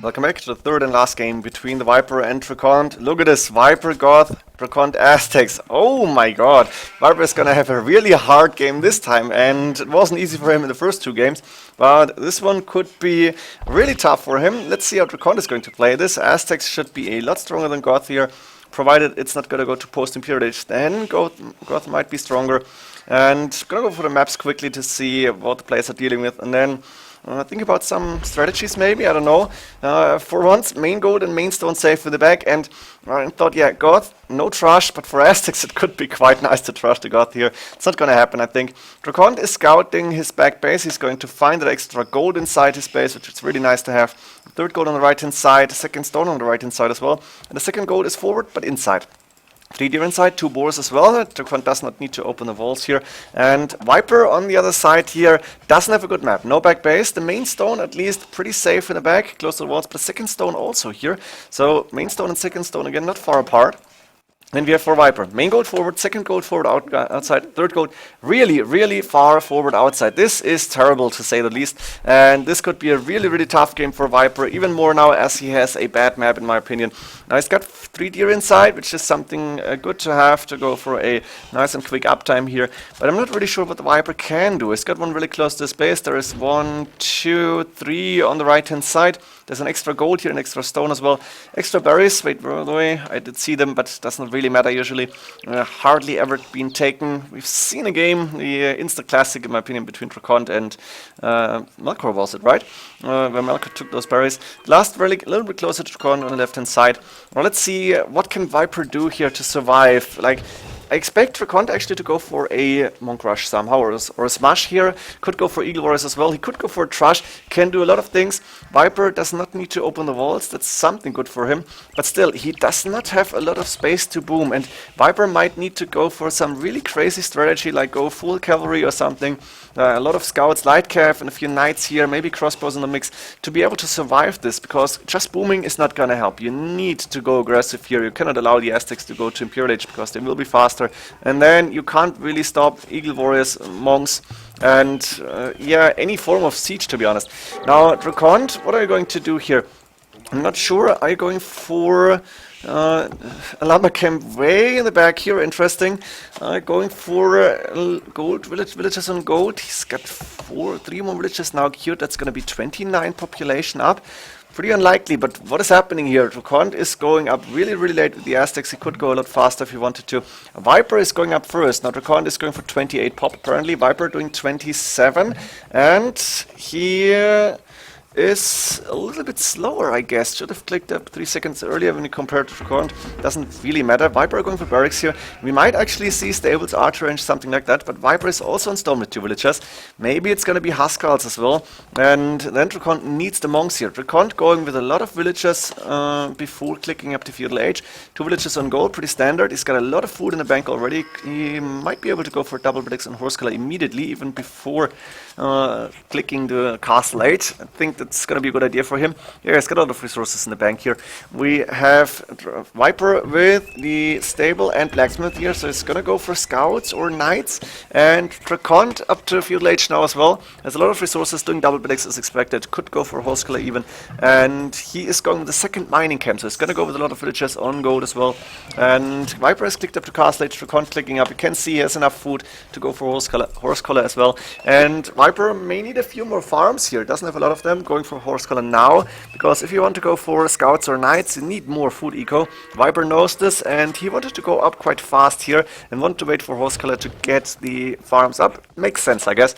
Welcome back to the third and last game between the Viper and DraCoNT. Look at this, Viper, Goth, DraCoNT, Aztecs. Oh my god, Viper is gonna have a really hard game this time, and it wasn't easy for him in the first two games, but this one could be really tough for him. Let's see how DraCoNT is going to play this. Aztecs should be a lot stronger than Goth here, provided it's not gonna go to post-Imperial Age, then Goth might be stronger. And gonna go for the maps quickly to see what the players are dealing with, and then think about some strategies maybe, I don't know. For once, main gold and main stone safe in the back, and I thought, yeah, Goth, no trash, but for Aztecs it could be quite nice to trash the Goth here. It's not gonna happen, I think. DraCoNT is scouting his back base. He's going to find that extra gold inside his base, which is really nice to have. Third gold on the right hand side, second stone on the right hand side as well. And the second gold is forward, but inside. 3 deer inside, 2 boars as well. DraCoNT does not need to open the walls here. And Viper on the other side here doesn't have a good map. No back base. The main stone at least pretty safe in the back, close to the walls. But the second stone also here. So main stone and second stone again not far apart. Then we have for Viper, main gold forward, second gold forward outside, third gold really far forward outside. This is terrible to say the least, and this could be a really tough game for Viper, even more now as he has a bad map in my opinion. Now he's got 3 deer inside, which is something good to have to go for a nice and quick uptime here, but I'm not really sure what the Viper can do. He's got one really close to his base. There is 1, 2, 3 on the right hand side. There's an extra gold here, an extra stone as well. Extra berries, wait, by the way, I did see them, but it doesn't really matter usually. Hardly ever been taken. We've seen a game, the Insta Classic in my opinion, between DraCoNT and Melkor, was it, right? Where Melkor took those berries. Last relic, a little bit closer to DraCoNT on the left hand side. Well, let's see what can Viper do here to survive. Like, I expect DraCoNT actually to go for a Monk Rush somehow, or a Smash here. Could go for Eagle Warriors as well. He could go for a Trash. Can do a lot of things. Viper does not need to open the walls. That's something good for him. But still, he does not have a lot of space to boom. And Viper might need to go for some really crazy strategy, like go full cavalry or something. A lot of scouts, light cav, and a few knights here, maybe crossbows in the mix, to be able to survive this, because just booming is not gonna help. You need to go aggressive here. You cannot allow the Aztecs to go to Imperial Age, because they will be faster. And then you can't really stop Eagle Warriors, Monks, and yeah, any form of siege, to be honest. Now, DraCoNT, what are you going to do here? I'm not sure. Are you going for a lumber camp way in the back here? Interesting. Going for gold villages on gold. He's got 3 more villages now queued. That's going to be 29 population up. Pretty unlikely, but what is happening here? DraCoNT is going up really late with the Aztecs. He could go a lot faster if he wanted to. Viper is going up first. Now DraCoNT is going for 28 pop apparently. Viper doing 27, and he is a little bit slower, I guess. Should have clicked up 3 seconds earlier when you compare to DraCoNT. Doesn't really matter. Viper going for barracks here. We might actually see stables, archer range, something like that, but Viper is also on stone with 2 villagers. Maybe it's gonna be Huskals as well. And then DraCoNT needs the monks here. DraCoNT going with a lot of villagers before clicking up to feudal age. 2 villagers on gold, pretty standard. He's got a lot of food in the bank already. He might be able to go for double predicts on horse color immediately, even before clicking the castle age. I think that's going to be a good idea for him. Yeah, he's got a lot of resources in the bank here. We have Viper with the stable and blacksmith here, so he's going to go for scouts or knights. And DraCoNT up to feudal age now as well. Has a lot of resources, doing double predicts as expected. Could go for horse color even. And he is going with the second mining camp, so he's going to go with a lot of villagers on gold as well. And Viper has clicked up to castle age. DraCoNT clicking up. You can see he has enough food to go for horse color as well. And Viper may need a few more farms here. Doesn't have a lot of them. Going for horse color now, because if you want to go for scouts or knights, you need more food eco. Viper knows this, and he wanted to go up quite fast here and want to wait for horse color to get the farms up. Makes sense, I guess.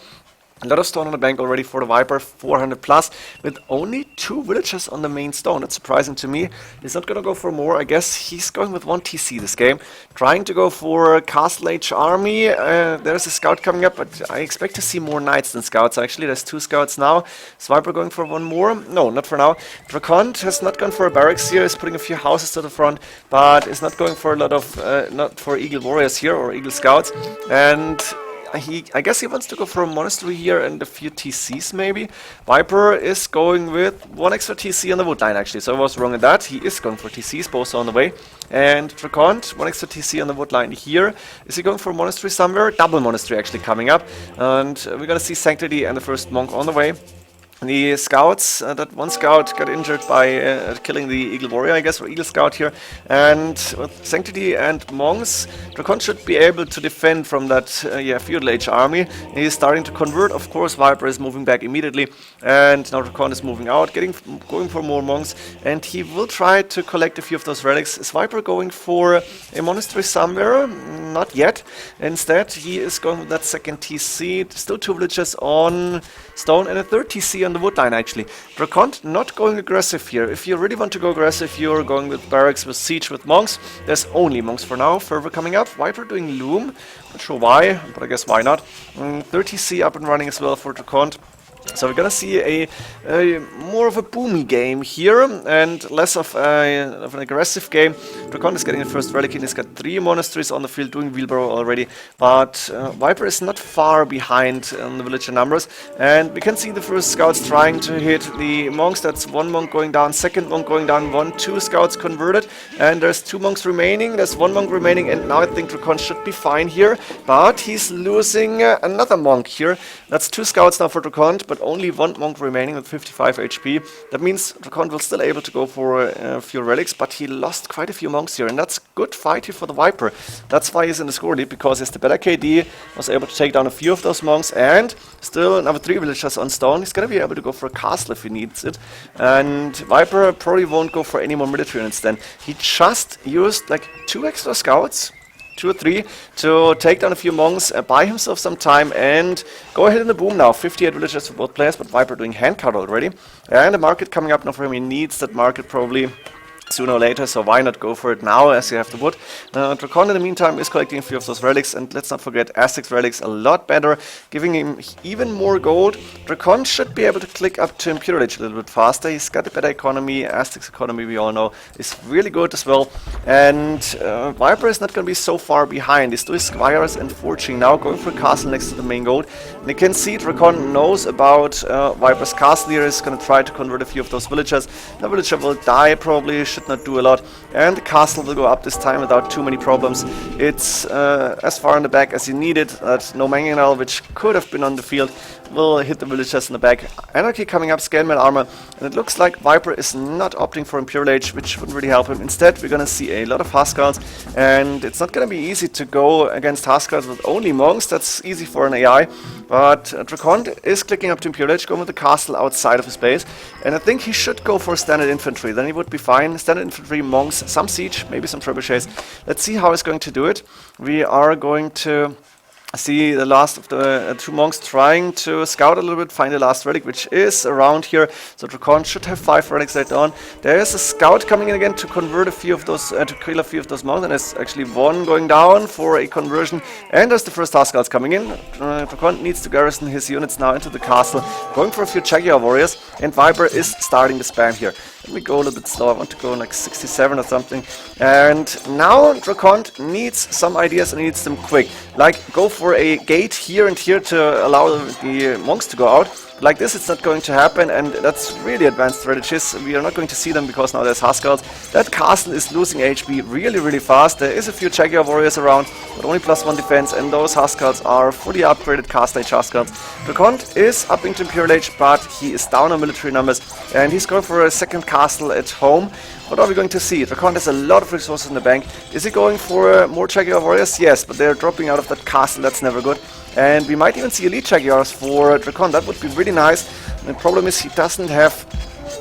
A lot of stone on the bank already for the Viper, 400 plus, with only 2 villagers on the main stone. That's surprising to me. He's not going to go for more. I guess he's going with 1 TC this game. Trying to go for Castle Age Army. There's a scout coming up, but I expect to see more knights than scouts, actually. There's 2 scouts now. Is Viper going for 1 more? No, not for now. DraCoNT has not gone for a barracks here. He's putting a few houses to the front, but is not going for a lot of, not for Eagle Warriors here, or Eagle Scouts. And I guess he wants to go for a monastery here and a few TCs maybe. Viper is going with 1 extra TC on the wood line actually, so I was wrong in that. He is going for TCs, both on the way. And DraCoNT, 1 extra TC on the wood line here. Is he going for a monastery somewhere? Double monastery actually coming up. And we're gonna see Sanctity and the first monk on the way. The scouts, that one scout got injured by killing the Eagle Warrior, I guess, or Eagle Scout here. And with Sanctity and Monks, DraCoNT should be able to defend from that feudal age army. He's starting to convert, of course. Viper is moving back immediately, and now DraCoNT is moving out, going for more monks, and he will try to collect a few of those relics. Is Viper going for a monastery somewhere? Not yet. Instead, he is going with that second TC. Still 2 villages on stone and a third TC on the wood line, actually. DraCoNT not going aggressive here. If you really want to go aggressive, you're going with barracks, with siege, with monks. There's only monks for now. Fervor coming up. Viper doing loom. Not sure why, but I guess why not. 30C up and running as well for DraCoNT. So we're gonna see a more of a boomy game here and less of an aggressive game. DraCoNT is getting the first relic in. He's got 3 monasteries on the field doing wheelbarrow already, but Viper is not far behind on the villager numbers. And we can see the first scouts trying to hit the monks. That's 1 monk going down, second monk going down, 2 scouts converted, and there's 2 monks remaining. There's 1 monk remaining, and now I think DraCoNT should be fine here, but he's losing another monk here. That's 2 scouts now for DraCoNT, but only 1 monk remaining with 55 HP. That means DraCoNT will still able to go for a few relics, but he lost quite a few monks here, and that's good fight here for the Viper. That's why he's in the score lead, because he's the better KD, was able to take down a few of those monks, and still another 3 villagers on stone. He's gonna be able to go for a castle if he needs it, and Viper probably won't go for any more military units then. He just used like 2 extra scouts, 2 or 3, to take down a few monks, buy himself some time, and go ahead in the boom now. 58 villagers for both players, but Viper doing handcart already. And the market coming up now for him. He needs that market probably sooner or later, so why not go for it now as you have the wood. DraCoNT in the meantime is collecting a few of those relics, and let's not forget Aztecs relics a lot better, giving him even more gold. DraCoNT should be able to click up to Imperial Age a little bit faster. He's got a better economy. Aztecs economy, we all know, is really good as well. And Viper is not going to be so far behind. He's doing squires and forging now, going for a castle next to the main gold. And you can see DraCoNT knows about Viper's castle here. He's going to try to convert a few of those villagers. The villager will die probably, should not do a lot, and the castle will go up this time without too many problems. It's as far in the back as you need it. That no mangonel, which could have been on the field, will hit the villagers in the back. Anarchy coming up, scale mail armor, and it looks like Viper is not opting for Imperial Age, which wouldn't really help him. Instead, we're gonna see a lot of Huskars, and it's not gonna be easy to go against Huskars with only monks. That's easy for an AI, but DraCoNT is clicking up to Imperial Age, going with the castle outside of his base, and I think he should go for standard infantry. Then he would be fine. Standard infantry, monks, some siege, maybe some trebuchets. Let's see how he's going to do it. We are going to see the last of the 2 monks trying to scout a little bit, find the last relic, which is around here. So DraCoNT should have 5 relics later on. There is a scout coming in again to convert a few of those, to kill a few of those monks, and there's actually 1 going down for a conversion. And there's the first Huskars coming in. DraCoNT needs to garrison his units now into the castle, going for a few Jaguar warriors, and Viper is starting the spam here. Let me go a little bit slow. I want to go like 67 or something. And now DraCoNT needs some ideas, and needs them quick. Like, go for a gate here and here to allow the monks to go out. Like this, it's not going to happen, and that's really advanced strategies. We are not going to see them because now there's Huskars. That castle is losing HP really fast. There is a few Jaguar warriors around, but only +1 defense, and those Huskars are fully upgraded Castle Age Huskars. DraCoNT is upping to Imperial Age, but he is down on military numbers, and he's going for a second castle at home. What are we going to see? DraCoNT has a lot of resources in the bank. Is he going for more Jaguar warriors? Yes, but they're dropping out of that castle. That's never good. And we might even see elite Jaguars for DraCoNT. That would be really nice. The problem is he doesn't have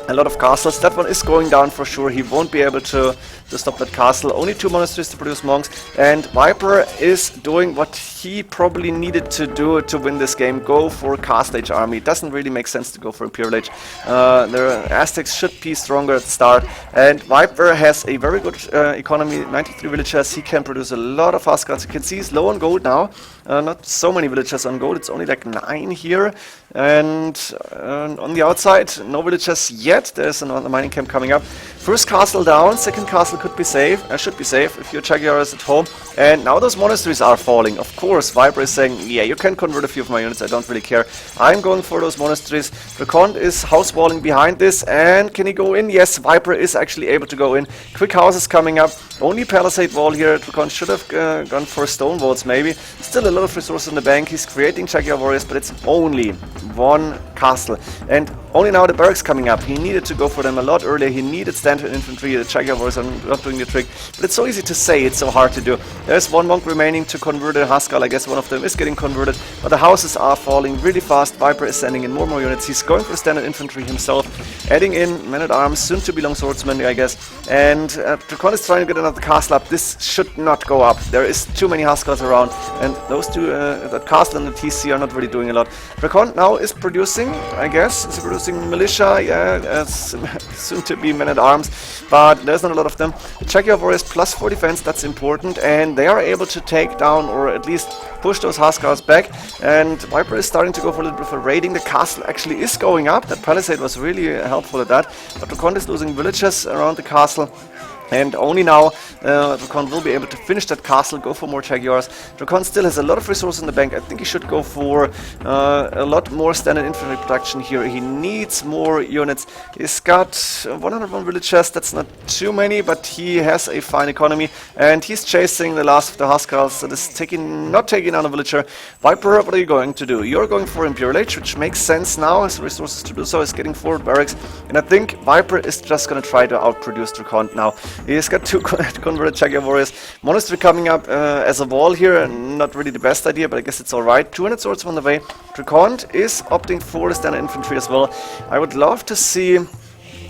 a lot of castles. That one is going down for sure. He won't be able to stop that castle. Only 2 monasteries to produce monks, and Viper is doing what he probably needed to do to win this game. Go for Castle Age army. It doesn't really make sense to go for Imperial Age. The Aztecs should be stronger at the start, and Viper has a very good economy, 93 villagers. He can produce a lot of Huskars. You can see he's low on gold now. Not so many villagers on gold. It's only like 9 here, and on the outside, no villagers yet. There's another mining camp coming up. First castle down, second castle could be safe, should be safe if your Jaguar is at home. And now those monasteries are falling. Of course, Viper is saying, yeah, you can convert a few of my units, I don't really care. I'm going for those monasteries. DraCoNT is house walling behind this, and can he go in? Yes, Viper is actually able to go in. Quick houses coming up, only palisade wall here. DraCoNT should have gone for stone walls maybe. Still a lot of resources in the bank. He's creating Jaguar warriors, but it's only 1 castle. And Only now the barracks coming up. He needed to go for them a lot earlier. He needed standard infantry. The Jaguars are not doing the trick. But it's so easy to say, it's so hard to do. There's one monk remaining to convert a Huskar. I guess one of them is getting converted. But the houses are falling really fast. Viper is sending in more and more units. He's going for standard infantry himself. Adding in men-at-arms, soon to be long swordsmen, I guess. And DraCoNT is trying to get another castle up. This should not go up. There is too many Huskars around. And those two, that castle and the TC are not really doing a lot. DraCoNT now is producing, I guess. Is producing militia, yeah, soon to be men-at-arms, but there's not a lot of them. The Jaguar warriors plus 4 defense, that's important, and they are able to take down or at least push those Huskars back. And Viper is starting to go for a little bit of a raiding. The castle actually is going up. That palisade was really helpful at that, but DraCoNT is losing villages around the castle. And only now DraCoNT will be able to finish that castle, go for more Jaguars. DraCoNT still has a lot of resources in the bank. I think he should go for a lot more standard infantry production here. He needs more units. He's got 101 villages, that's not too many, but he has a fine economy. And he's chasing the last of the Huskars that is not taking down a villager. Viper, what are you going to do? You're going for Imperial Age, which makes sense now, has resources to do so. He's getting forward barracks. And I think Viper is just going to try to outproduce DraCoNT now. He's got 2 converted Jaguar warriors. Monastery coming up as a wall here, not really the best idea, but I guess it's alright. 200 swords on the way. DraCoNT is opting for the standard infantry as well. I would love to see...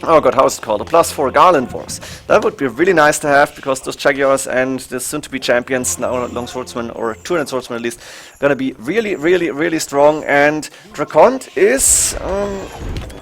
Oh god, how's it called? A +4 Garland Wars. That would be really nice to have, because those Jaguars and the soon-to-be champions, now long swordsmen, or 200 swordsmen at least, gonna be really, really, really strong. And DraCoNT is...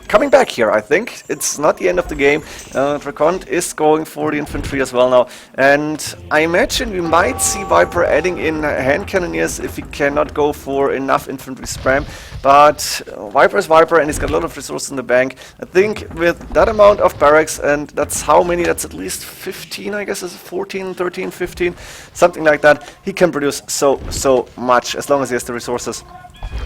coming back here, I think. It's not the end of the game. DraCoNT is going for the infantry as well now. And I imagine we might see Viper adding in hand cannoneers if he cannot go for enough infantry spam. But Viper is Viper, and he's got a lot of resources in the bank. I think with that amount of barracks, and that's how many, that's at least 15, I guess, is 14, 13, 15, something like that. He can produce so much as long as he has the resources.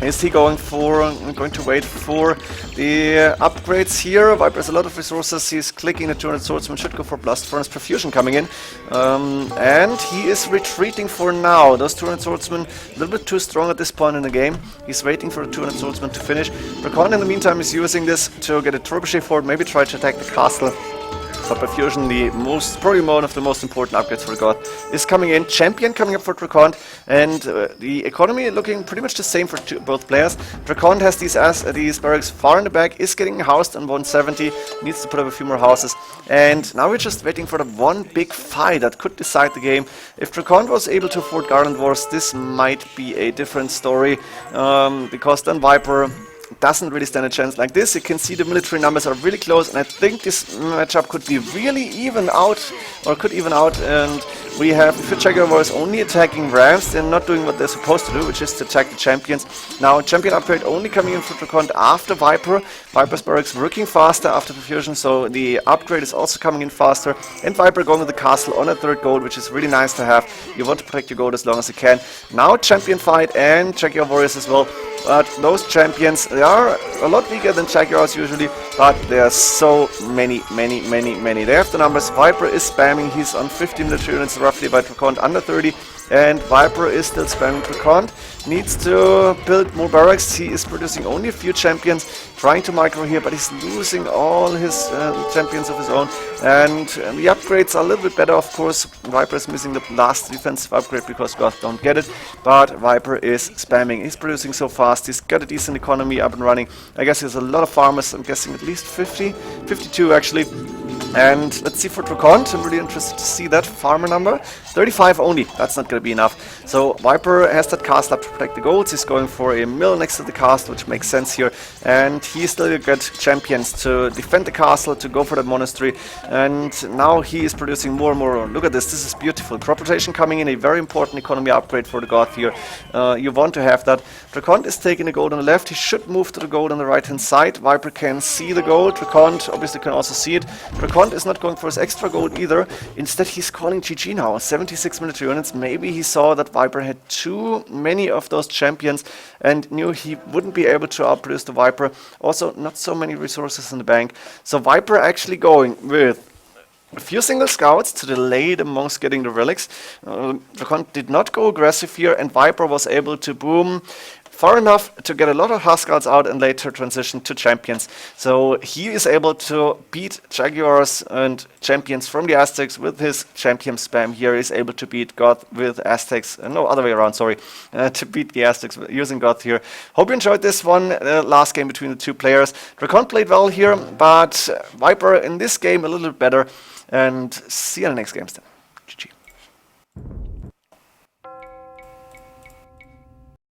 Is he going to wait for the upgrades here? Viper has a lot of resources. He's clicking the 200 swordsman, should go for blast furnace perfusion coming in. And he is retreating for now. Those 200 swordsmen a little bit too strong at this point in the game. He's waiting for the 200 swordsmen to finish. DraCoNT in the meantime is using this to get a trebuchet forward, maybe try to attack the castle. But perfusion, probably one of the most important upgrades for the Goth, is coming in. Champion coming up for DraCoNT, and the economy looking pretty much the same for both players. DraCoNT has these barracks far in the back, is getting housed on 170, needs to put up a few more houses. And now we're just waiting for the one big fight that could decide the game. If DraCoNT was able to afford Garland Wars, this might be a different story, because then Viper doesn't really stand a chance like this. You can see the military numbers are really close, and I think this matchup could be really even out, or could even out. And we have Jaguar warriors only attacking Rams. They're not doing what they're supposed to do, which is to attack the champions. Now, champion upgrade only coming in for DraCoNT after Viper. Viper's barracks working faster after perfusion, so the upgrade is also coming in faster. And Viper going with the castle on a 3rd gold, which is really nice to have. You want to protect your gold as long as you can. Now, champion fight and Jaguar warriors as well. But those champions, they are a lot weaker than Jaguars usually, but there are so many. They have the numbers. Viper is spamming, he's on 50 military units roughly, by DraCoNT under 30, and Viper is still spamming. DraCoNT needs to build more barracks. He is producing only a few champions, trying to micro here, but he's losing all his champions of his own. And the upgrades are a little bit better, of course. Viper is missing the last defensive upgrade because Goths don't get it, but Viper is spamming. He's producing so fast. He's got a decent economy up and running. I guess he has a lot of farmers. I'm guessing at least 50, 52 actually. And let's see for DraCoNT. I'm really interested to see that farmer number. 35 only. That's not going to be enough. So Viper has that castle up to protect the golds. He's going for a mill next to the castle, which makes sense here. And he still got champions to defend the castle, to go for the monastery. And now he is producing more and more. Look at this. This is beautiful. Crop rotation coming in. A very important economy upgrade for the Goth here. You want to have that. DraCoNT is taking the gold on the left. He should move to the gold on the right hand side. Viper can see the gold. DraCoNT obviously can also see it. DraCoNT is not going for his extra gold either. Instead, he's calling GG now. 76 military units. Maybe he saw that Viper had too many of those champions and knew he wouldn't be able to outproduce the Viper. Also, not so many resources in the bank. So Viper actually going with a few single scouts to delay the monks getting the relics. DraCoNT did not go aggressive here, and Viper was able to boom far enough to get a lot of Huskarls out and later transition to champions. So he is able to beat Jaguars and champions from the Aztecs with his champion spam here. He's able to beat Goth with Aztecs, no, other way around, sorry, to beat the Aztecs using Goth here. Hope you enjoyed this one, last game between the two players. DraCoNT played well here, but Viper in this game a little bit better. And see you in the next games then. GG.